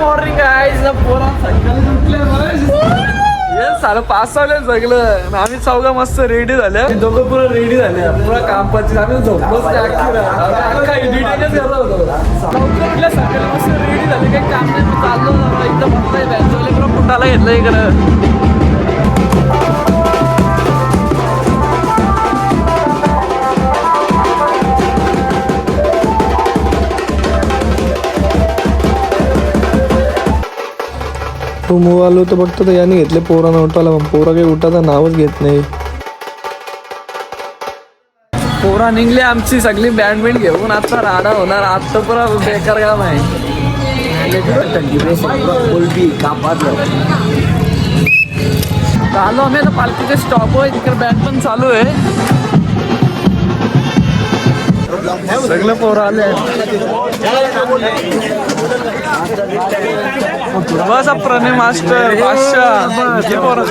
Morning guys. पोरा सकाळी उठले सारं 5 वाजले सगळं. आम्ही चौघा मस्त रेडी झाले. दोघं पुरा रेडी झाले. पुरा काम पाच आम्ही झोपलोच अख्खा एडिटिंगच करत होतो. उठल्या सकाळी मस्त रेडी झाले. काही काम नाही चाललो एकदम बघताय बँचवाले पुरा फुटाला घेतलं इकडं. तो मूव आलो तर बघतो तर याने घेतले पोरांना उठवायला. पण पोरा काही उठायचं नावच घेत नाही. पोरा निघले आमची सगळी बँडमेंट घेऊन. आता राडा होणार. आता पुरा बेकार काम आहे. आलो आम्ही आता पालखीचे स्टॉप आहे. तिकडे बँड पण चालू आहे. सगळे पोरं आले. बस प्रणय मास्टर बादशाह पोरं.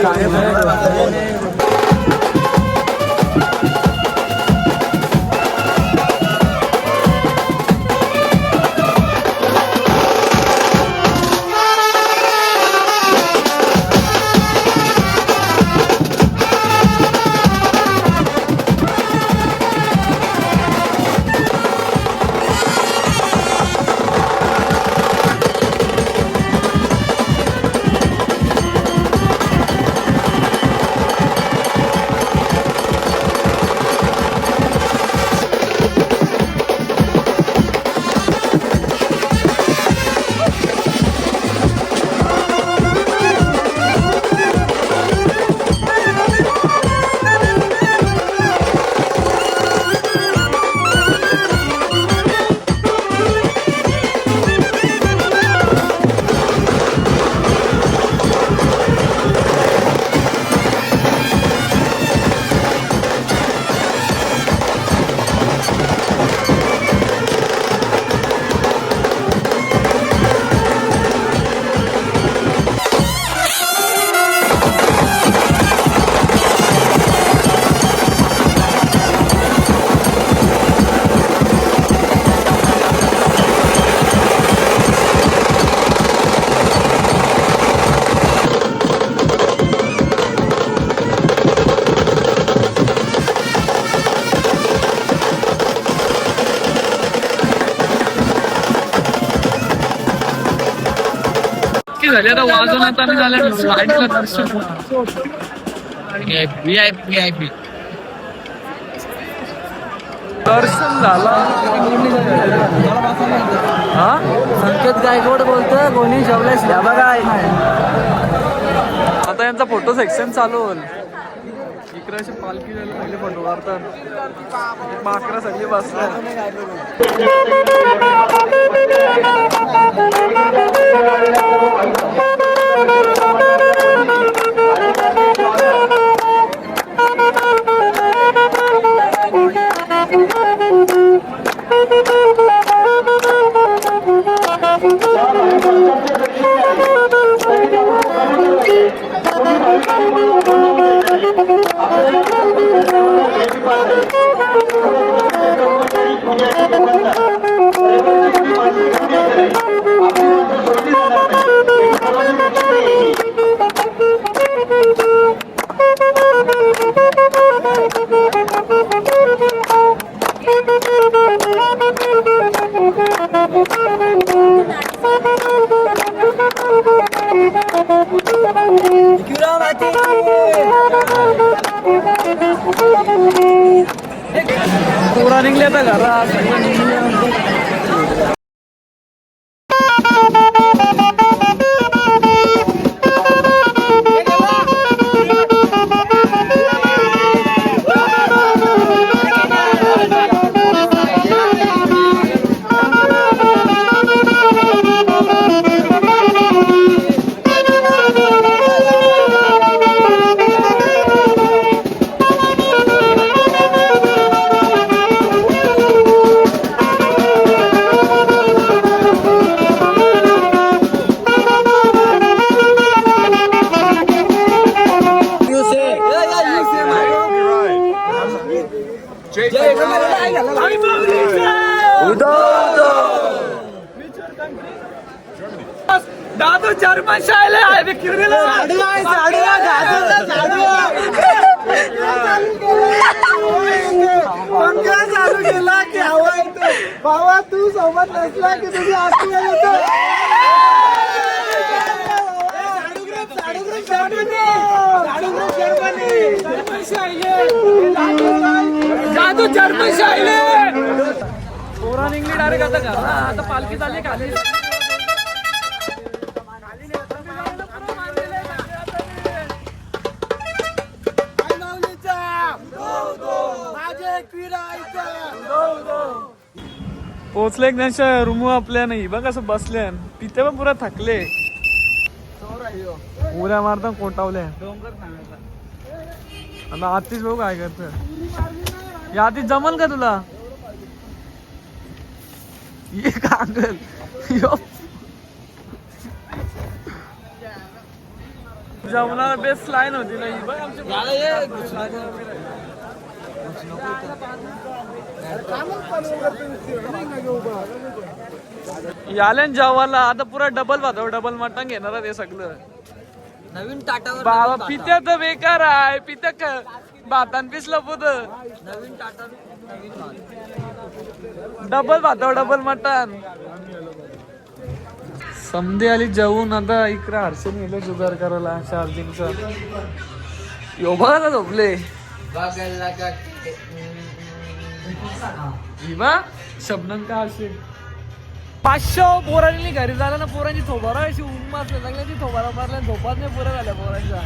झाले आता वाजून आता आम्ही झाले लाईटला दर्शन. VIP दर्शन झाला. हा संकेत गायकवाड बोलतोय. कोणी जेवलाय बघा. आता यांचा फोटो सेक्शन चालू होईल. इकडे अशी पालखी झाली. पहिले फोटो काढतात. माकरा सगळी बसतात. पोरा निघले आता घरात. दादू जर्मन शाळेला आहे किरलेला चालू केला की हवा येतो बाबा तू सोबत नसला की तुझी आसू येतो जादू जर्मन शाळेले पोरा निघली डायरेक्ट आता का आता पालखी झाली खाली पोचले एक त्यांच्या रूम आपल्या नाही बघ असं बसले तिथे पण पुरा थकले उड्या मारता कोटावल्या आता आतीच बघू काय करत या आतीच जमल का तुला ये कांगल जमणार बेस्ट लाईन होती नाही बघ याले जेवायला आता पुरा डबल भात डबल मटण घेणार ते सगळं नवीन टाटावर बाबा पित्या तर बेकार आहे पित्या भातान पिसलं पुत नवीन टाटा नवीन भात. डबल भात डबल मटण समधी आली जेवून आता इकडे हर्षण गेलो जुगार करायला चार्जिंगचा यो बघा झोपले बघायला का विमा शब्दन का असे 500 पोरांनी घरी झाला ना पोरांची थोबारा अशी ऊन मारल्या लागल्या ती थोबारा मारल्या झोपात नाही पोरं झाल्या पोरांच्या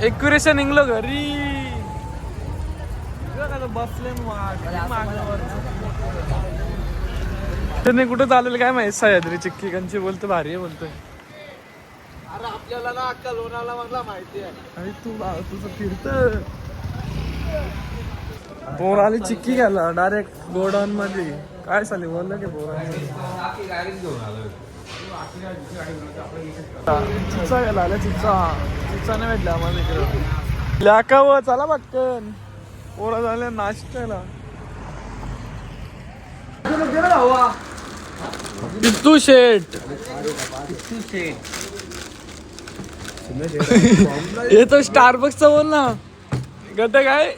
एक्युरेशन निघलो घरी बसले त्यांनी कुठं चाललेलं काय माहिती सह्याद्री चिक्की कंची बोलतो भारी आहे बोलतोय अरे आपल्याला ना अक्का लोणाला मधला माहिती आहे अरे तू तुझं फिरत बोर आली चिक्की घ्यायला डायरेक्ट गोडाऊन मध्ये काय चालेल बोललं की बोर चिच्चा गेला चिच्चा नाही भेटला आम्हाला इकडं लाकाव चला पटकन पोरा झाल्या नाश्त्याला पित्तू शेट हे तो स्टारबक्सचा बोल ना गट काय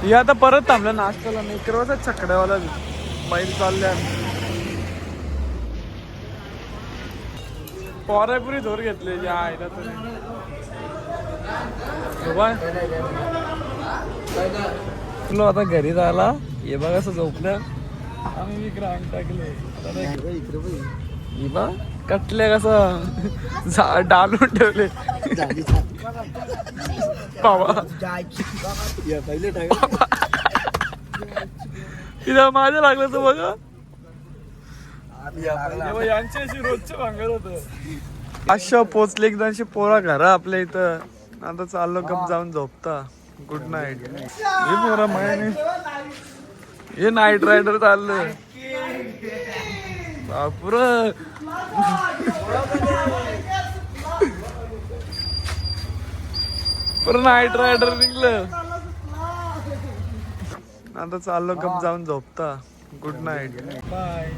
हे आता परत थांबलं नाश्त्याला नाही इकडे छकड्यावाला बैल चालल्या पोरापुरी धोर घेतले या आईला तरी तुला आता घरी जायला हे बघ असं झोपलं आम्ही ग्राउंड टाकले बा कटले कसं डालून ठेवले बाबा तिला माझ्या लागलं तर बघा यांच्याशी रोजचे भांगर होत अशा पोचले एकदाशी पोरा घरा आपल्या इथं आता चाललो गप जाऊन झोपता गुड नाईट हे पोरा मायाने हे नाईट रायडर चाललंय बापुर नाईट रायडर निघलं आता चाललो गप जाऊन झोपता गुड नाईट बाय